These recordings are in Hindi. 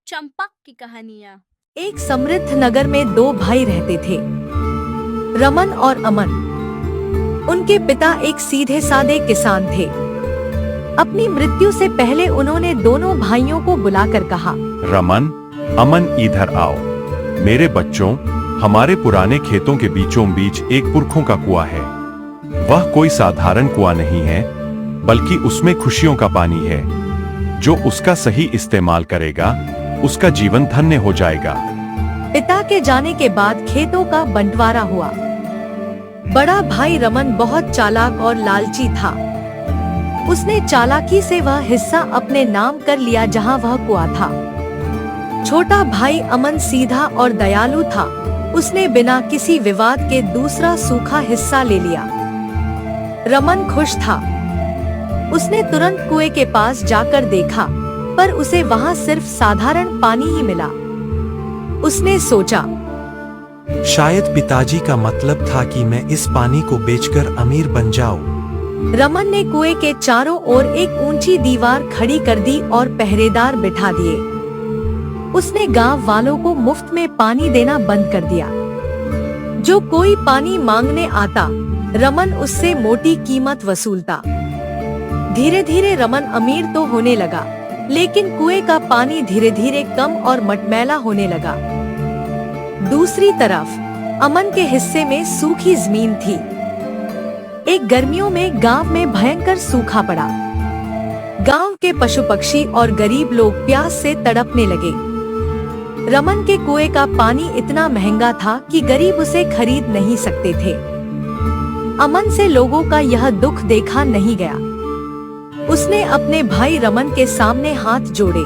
चंपक की कहानियाँ। एक समृद्ध नगर में दो भाई रहते थे, रमन और अमन। उनके पिता एक सीधे साधे किसान थे। अपनी मृत्यु से पहले उन्होंने दोनों भाइयों को बुलाकर कहा, रमन, अमन, इधर आओ। मेरे बच्चों, हमारे पुराने खेतों के बीचों बीच एक पुरखों का कुआं है। वह कोई साधारण कुआं नहीं है, बल्कि उसमें खुशियों का पानी है। जो उसका सही इस्तेमाल करेगा, उसका जीवन धन्य हो जाएगा। पिता के जाने के बाद खेतों का बंटवारा हुआ। बड़ा भाई रमन बहुत चालाक और लालची था। उसने चालाकी से वह हिस्सा अपने नाम कर लिया जहां वह कुआं था। छोटा भाई अमन सीधा और दयालु था। उसने बिना किसी विवाद के दूसरा सूखा हिस्सा ले लिया। रमन खुश था। उसने तुरंत कुएं के पास जाकर देखा, पर उसे वहां सिर्फ साधारण पानी ही मिला। उसने सोचा, शायद पिताजी का मतलब था कि मैं इस पानी को बेचकर अमीर बन जाऊं। रमन ने कुएं के चारों ओर एक ऊंची दीवार खड़ी कर दी और पहरेदार बिठा दिए। उसने गांव वालों को मुफ्त में पानी देना बंद कर दिया। जो कोई पानी मांगने आता, रमन उससे मोटी कीमत वसूलता। धीरे धीरे रमन अमीर तो होने लगा, लेकिन कुएं का पानी धीरे धीरे कम और मटमैला होने लगा। दूसरी तरफ अमन के हिस्से में सूखी जमीन थी। एक गर्मियों में गांव में भयंकर सूखा पड़ा। गांव के पशु पक्षी और गरीब लोग प्यास से तड़पने लगे। रमन के कुएं का पानी इतना महंगा था कि गरीब उसे खरीद नहीं सकते थे। अमन से लोगों का यह दुख देखा नहीं गया। उसने अपने भाई रमन के सामने हाथ जोड़े।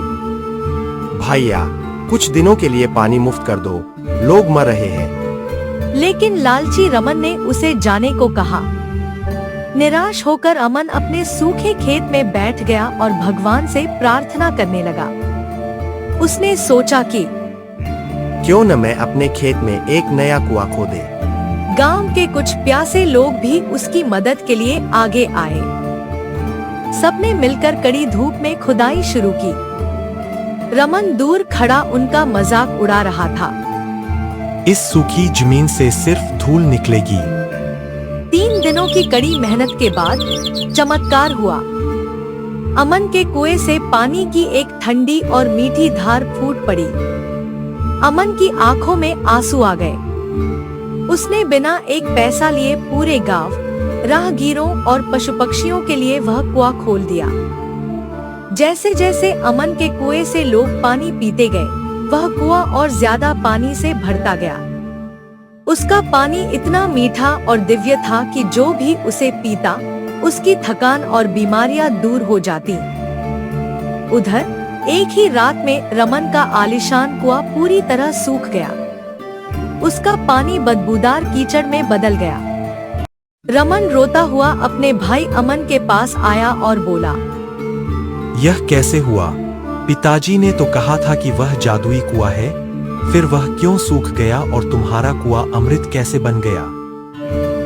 भैया, कुछ दिनों के लिए पानी मुफ्त कर दो, लोग मर रहे हैं। लेकिन लालची रमन ने उसे जाने को कहा। निराश होकर अमन अपने सूखे खेत में बैठ गया और भगवान से प्रार्थना करने लगा। उसने सोचा कि क्यों न मैं अपने खेत में एक नया कुआं खोदे। गांव के कुछ प्यासे लोग भी उसकी मदद के लिए आगे आए। सबने मिलकर कड़ी धूप में खुदाई शुरू की। रमन दूर खड़ा उनका मजाक उड़ा रहा था। इस सूखी जमीन से सिर्फ धूल निकलेगी। 3 दिनों की कड़ी मेहनत के बाद चमत्कार हुआ। अमन के कुएं से पानी की एक ठंडी और मीठी धार फूट पड़ी। अमन की आंखों में आंसू आ गए। उसने बिना एक पैसा लिए पूरे गांव, राहगीरों और पशु पक्षियों के लिए वह कुआं खोल दिया। जैसे जैसे अमन के कुएं से लोग पानी पीते गए, वह कुआं और ज्यादा पानी से भरता गया। उसका पानी इतना मीठा और दिव्य था कि जो भी उसे पीता, उसकी थकान और बीमारियां दूर हो जाती। उधर एक ही रात में रमन का आलीशान कुआं पूरी तरह सूख गया। उसका पानी बदबूदार कीचड़ में बदल गया। रमन रोता हुआ अपने भाई अमन के पास आया और बोला, यह कैसे हुआ? पिताजी ने तो कहा था कि वह जादुई कुआं है। फिर वह क्यों सूख गया और तुम्हारा कुआं अमृत कैसे बन गया?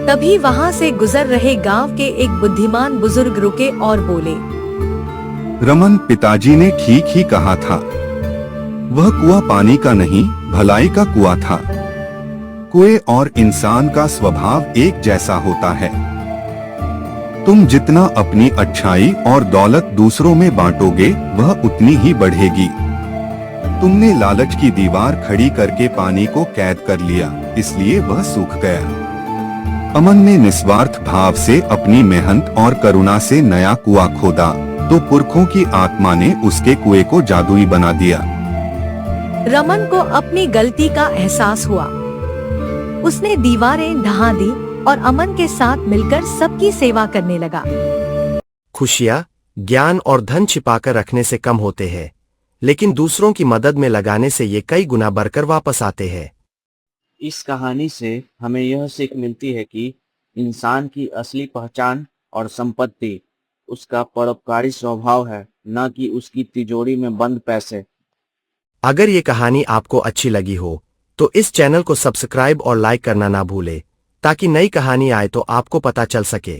तभी वहां से गुजर रहे गांव के एक बुद्धिमान बुजुर्ग रुके और बोले, रमन, पिताजी ने ठीक ही कहा था। वह कुआं पानी का नहीं, भलाई का कुआं था। कुएं और इंसान का स्वभाव एक जैसा होता है। तुम जितना अपनी अच्छाई और दौलत दूसरों में बांटोगे, वह उतनी ही बढ़ेगी। तुमने लालच की दीवार खड़ी करके पानी को कैद कर लिया, इसलिए वह सूख गया। अमन ने निस्वार्थ भाव से अपनी मेहनत और करुणा से नया कुआं खोदा, तो पुरखों की आत्मा ने उसके कुएं को जादुई बना दिया। रमन को अपनी गलती का एहसास हुआ। उसने दीवारें ढहा दी और अमन के साथ मिलकर सबकी सेवा करने लगा। खुशियाँ ज्ञान और धन छिपाकर रखने से कम होते हैं, लेकिन दूसरों की मदद में लगाने से ये कई गुना बढ़कर वापस आते हैं। इस कहानी से हमें यह सीख मिलती है कि इंसान की असली पहचान और संपत्ति उसका परोपकारी स्वभाव है, न कि उसकी तिजोरी में बंद पैसे। अगर ये कहानी आपको अच्छी लगी हो, तो इस चैनल को सब्सक्राइब और लाइक करना ना भूले, ताकि नई कहानी आए तो आपको पता चल सके।